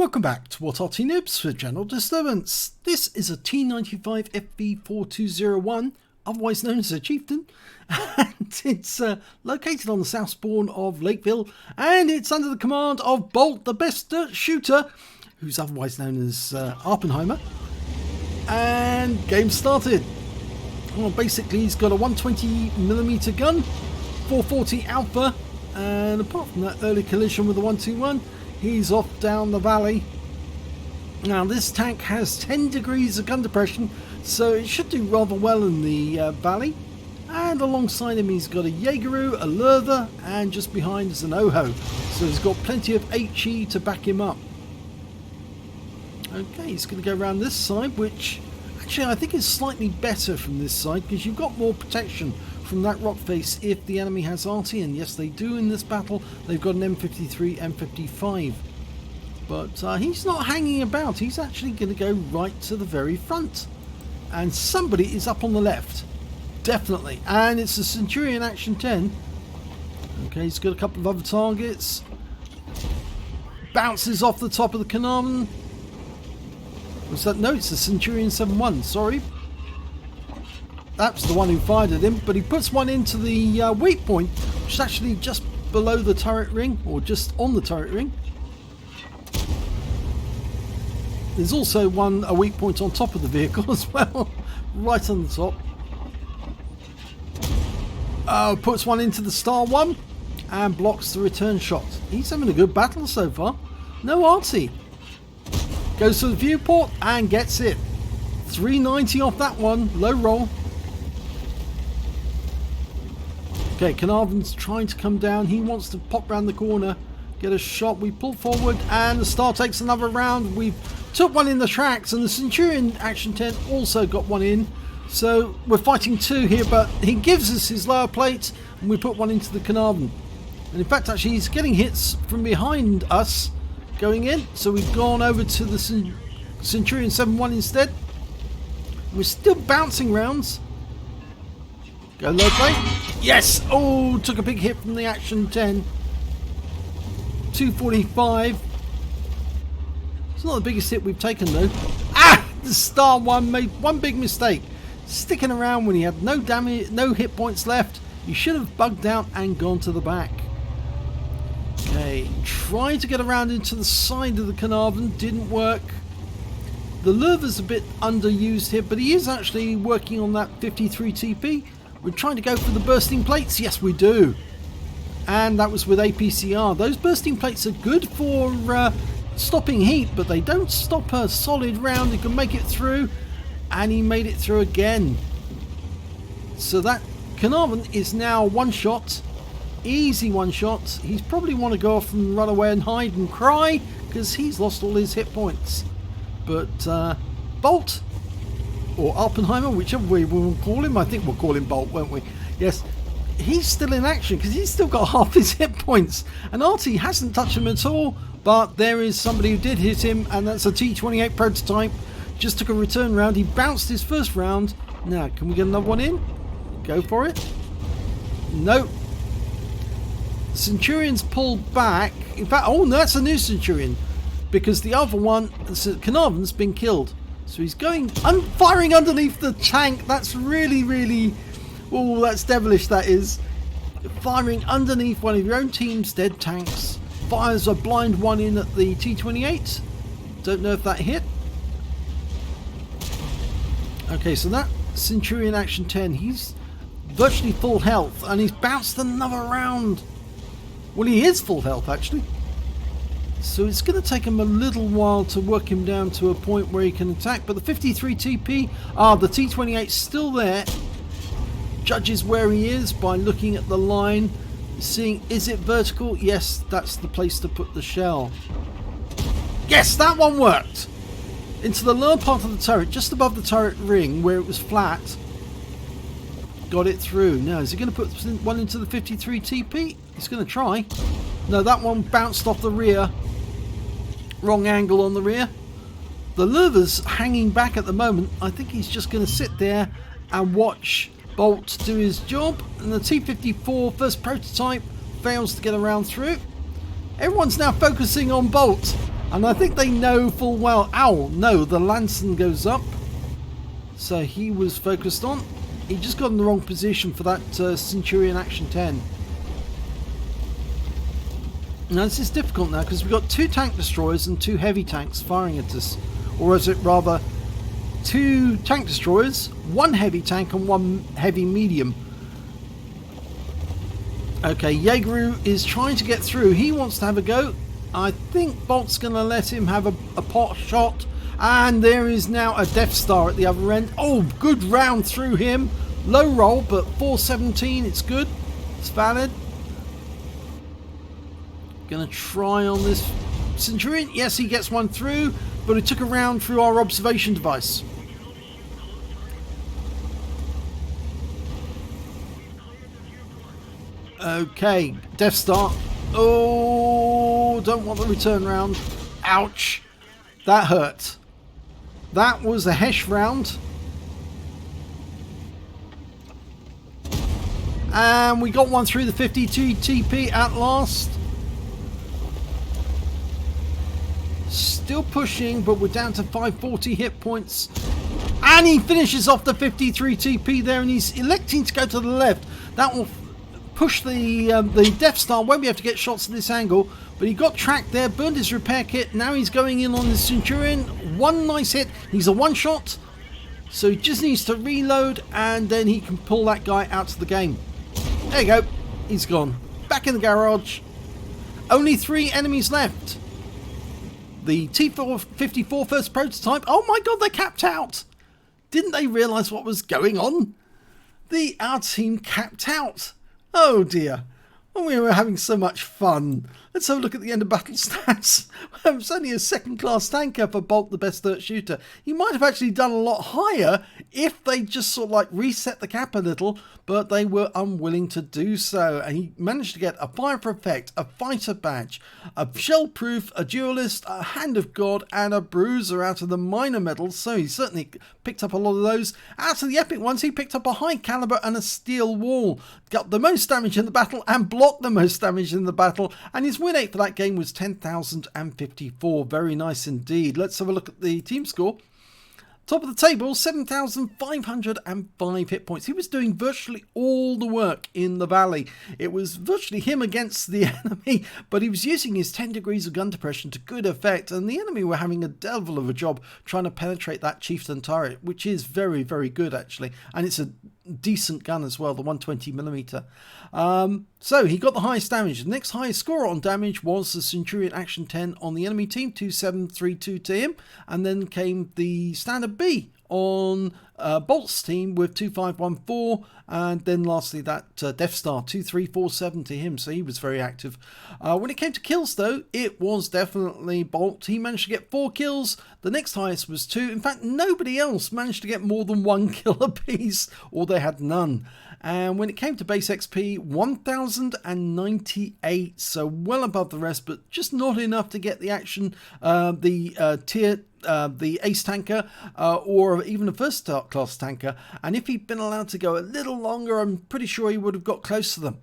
Welcome back to what Arty Noobs for general disturbance. This is a T95 FV4201, otherwise known as a Chieftain, and it's located on the south spawn of Lakeville, and it's under the command of Bolt, the best dirt shooter, who's otherwise known as Oppenheimer. And game started. Well, basically he's got a 120mm gun, 440 Alpha, and apart from that early collision with the 121, he's off down the valley. Now this tank has 10 degrees of gun depression, so it should do rather well in the valley. And alongside him he's got a Jaegeru, a Lurther, and just behind is an Oho. So he's got plenty of HE to back him up. Okay, he's going to go around this side, which actually I think is slightly better from this side because you've got more protection from that rock face if the enemy has Arty, and yes they do in this battle. They've got an M53, M55. But he's not hanging about, he's actually going to go right to the very front. And somebody is up on the left. Definitely. And it's the Centurion Action 10. Okay, he's got a couple of other targets. Bounces off the top of the Carnarvon. What's that? No, it's the Centurion 7-1, sorry. That's the one who fired at him, but he puts one into the weak point, which is actually just below the turret ring, or just on the turret ring. There's also a weak point on top of the vehicle as well, right on the top. Puts one into the Star 1 and blocks the return shot. He's having a good battle so far. No Arty. Goes to the viewport and gets it. 390 off that one, low roll. Okay, Carnarvon's trying to come down. He wants to pop round the corner, get a shot. We pull forward and the Star takes another round. We've took one in the tracks, and the Centurion Action 10 also got one in. So we're fighting two here, but he gives us his lower plate and we put one into the Carnarvon. And in fact actually he's getting hits from behind us going in. So we've gone over to the Centurion 7-1 instead. We're still bouncing rounds. Go low plate. Yes! Oh, took a big hit from the Action 10. 245. It's not the biggest hit we've taken though. Ah! The Star 1 made one big mistake. Sticking around when he had no damage, no hit points left. He should have bugged out and gone to the back. Okay, tried to get around into the side of the Carnarvon, didn't work. The Lurther's a bit underused here, but he is actually working on that 53 TP. We're trying to go for the bursting plates. Yes, we do. And that was with APCR. Those bursting plates are good for stopping heat, but they don't stop a solid round. You can make it through, and he made it through again. So that Carnarvon is now one shot. Easy one shot. He's probably want to go off and run away and hide and cry because he's lost all his hit points. But Bolt, or Oppenheimer, whichever way we will call him. I think we'll call him Bolt, won't we? Yes. He's still in action because he's still got half his hit points. And Arty hasn't touched him at all. But there is somebody who did hit him, and that's a T28 prototype. Just took a return round. He bounced his first round. Now, can we get another one in? Go for it. No. Centurion's pulled back. In fact, oh no, that's a new Centurion. Because the other one, Carnarvon's been killed. So he's going, firing underneath the tank. That's really, oh, that's devilish, that is. Firing underneath one of your own team's dead tanks. Fires a blind one in at the T28. Don't know if that hit. Okay, so that Centurion Action 10, he's virtually full health, and he's bounced another round. Well, he is full health, actually. So it's going to take him a little while to work him down to a point where he can attack. But the 53 TP, the T28's still there. Judges where he is by looking at the line, seeing is it vertical. Yes, that's the place to put the shell. Yes, that one worked. Into the lower part of the turret, just above the turret ring where it was flat. Got it through. Now, is he going to put one into the 53 TP? He's going to try. No, that one bounced off the rear. Wrong angle on the rear. The Lurther's hanging back at the moment. I think he's just going to sit there and watch Bolt do his job. And the T54 first prototype fails to get around through. Everyone's now focusing on Bolt. And I think they know full well. Ow, no, the Lanson goes up. So he was focused on. He just got in the wrong position for that Centurion Action 10. Now this is difficult now because we've got 2 tank destroyers and 2 heavy tanks firing at us. Or is it rather 2 tank destroyers, 1 heavy tank and 1 heavy medium. Okay, Jaegeru is trying to get through. He wants to have a go. I think Bolt's going to let him have a pot shot. And there is now a Death Star at the other end. Oh, good round through him. Low roll, but 417. It's good. It's valid. Going to try on this Centurion. Yes, he gets one through, but it took a round through our observation device. Okay, Death Star. Oh, don't want the return round. Ouch. That hurt. That was a Hesh round. And we got one through the 52 TP at last. Still pushing, but we're down to 540 hit points. And he finishes off the 53 TP there, and he's electing to go to the left. That will push the Death Star. Won't be able to get shots at this angle, but he got tracked there, burned his repair kit. Now he's going in on the Centurion. One nice hit. He's a one shot, so he just needs to reload, and then he can pull that guy out of the game. There you go. He's gone. Back in the garage. Only 3 enemies left. The T54 first prototype. Oh my god, they capped out. Didn't they realise what was going on? Our team capped out. Oh dear. We were having so much fun. Let's have a look at the end of battle stats. It's only a second class tanker for Bolt, the best dirt shooter. He might have actually done a lot higher if they just sort of like reset the cap a little, but they were unwilling to do so. And he managed to get a fire for effect, a fighter badge, a shell proof, a duelist, a hand of God, and a bruiser out of the minor medals. So he certainly picked up a lot of those. Out of the epic ones, he picked up a high caliber and a steel wall. Got the most damage in the battle and blocked the most damage in the battle. And his win rate for that game was 10,054. Very nice indeed. Let's have a look at the team score. Top of the table, 7,505 hit points. He was doing virtually all the work in the valley. It was virtually him against the enemy, but he was using his 10 degrees of gun depression to good effect, and the enemy were having a devil of a job trying to penetrate that Chieftain turret, which is very, very good actually, and it's a decent gun as well, the 120mm. So he got the highest damage. The next highest score on damage was the Centurion Action 10 on the enemy team, 2732 to him, and then came the Standard B on Bolt's team with 2514, and then lastly that Death Star 2347 to him, so he was very active. When it came to kills though, it was definitely Bolt. He managed to get 4 kills. The next highest was 2. In fact, nobody else managed to get more than 1 kill apiece, or they had none. And when it came to base XP, 1,098, so well above the rest, but just not enough to get the action, the ace tanker, or even a first class tanker. And if he'd been allowed to go a little longer, I'm pretty sure he would have got close to them.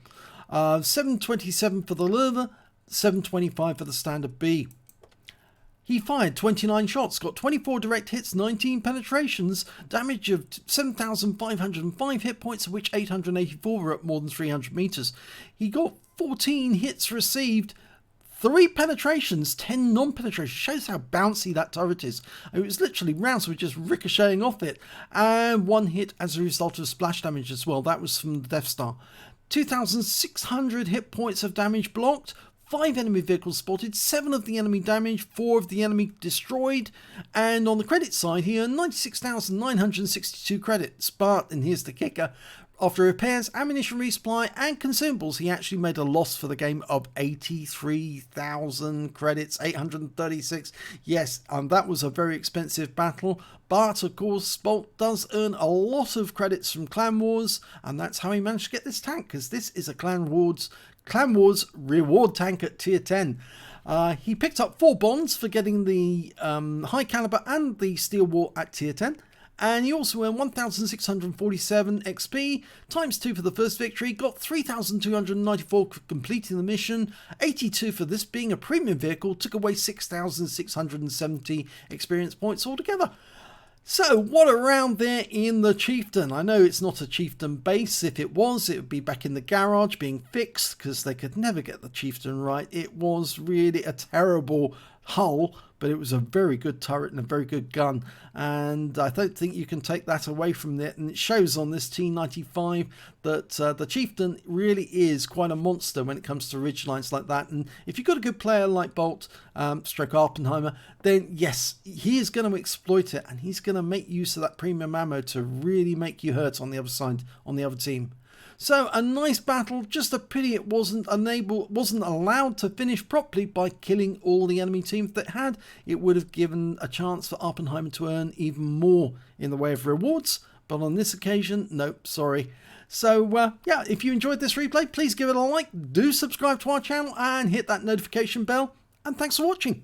727 for the Lurva, 725 for the Standard B. He fired 29 shots, got 24 direct hits, 19 penetrations, damage of 7,505 hit points, of which 884 were at more than 300 meters. He got 14 hits received, 3 penetrations, 10 non-penetrations. Shows how bouncy that turret is. It was literally rounds were just ricocheting off it, and 1 hit as a result of splash damage as well. That was from the Death Star. 2,600 hit points of damage blocked. 5 enemy vehicles spotted, 7 of the enemy damaged, 4 of the enemy destroyed, and on the credit side here, 96,962 credits. But, and here's the kicker, after repairs, ammunition resupply, and consumables, he actually made a loss for the game of 83,000 credits, 836. Yes, that was a very expensive battle, but of course, Bolt does earn a lot of credits from Clan Wars, and that's how he managed to get this tank, because this is a Clan Wars reward tank at tier 10. He picked up 4 bonds for getting the high caliber and the steel wall at tier 10. And you also earn 1,647 XP, times 2 for the first victory, got 3,294 for completing the mission, 82 for this being a premium vehicle, took away 6,670 experience points altogether. So what around there in the Chieftain? I know it's not a Chieftain base. If it was, it would be back in the garage being fixed because they could never get the Chieftain right. It was really a terrible hull, but it was a very good turret and a very good gun, and I don't think you can take that away from it. And it shows on this T95 that the Chieftain really is quite a monster when it comes to ridge lines like that. And if you've got a good player like Bolt stroke Oppenheimer, then yes, he is going to exploit it, and he's going to make use of that premium ammo to really make you hurt on the other side, on the other team. So a nice battle, just a pity it wasn't allowed to finish properly by killing all the enemy teams that had. It would have given a chance for Oppenheimer to earn even more in the way of rewards, but on this occasion, nope, sorry. So yeah, if you enjoyed this replay, please give it a like, do subscribe to our channel and hit that notification bell, and thanks for watching.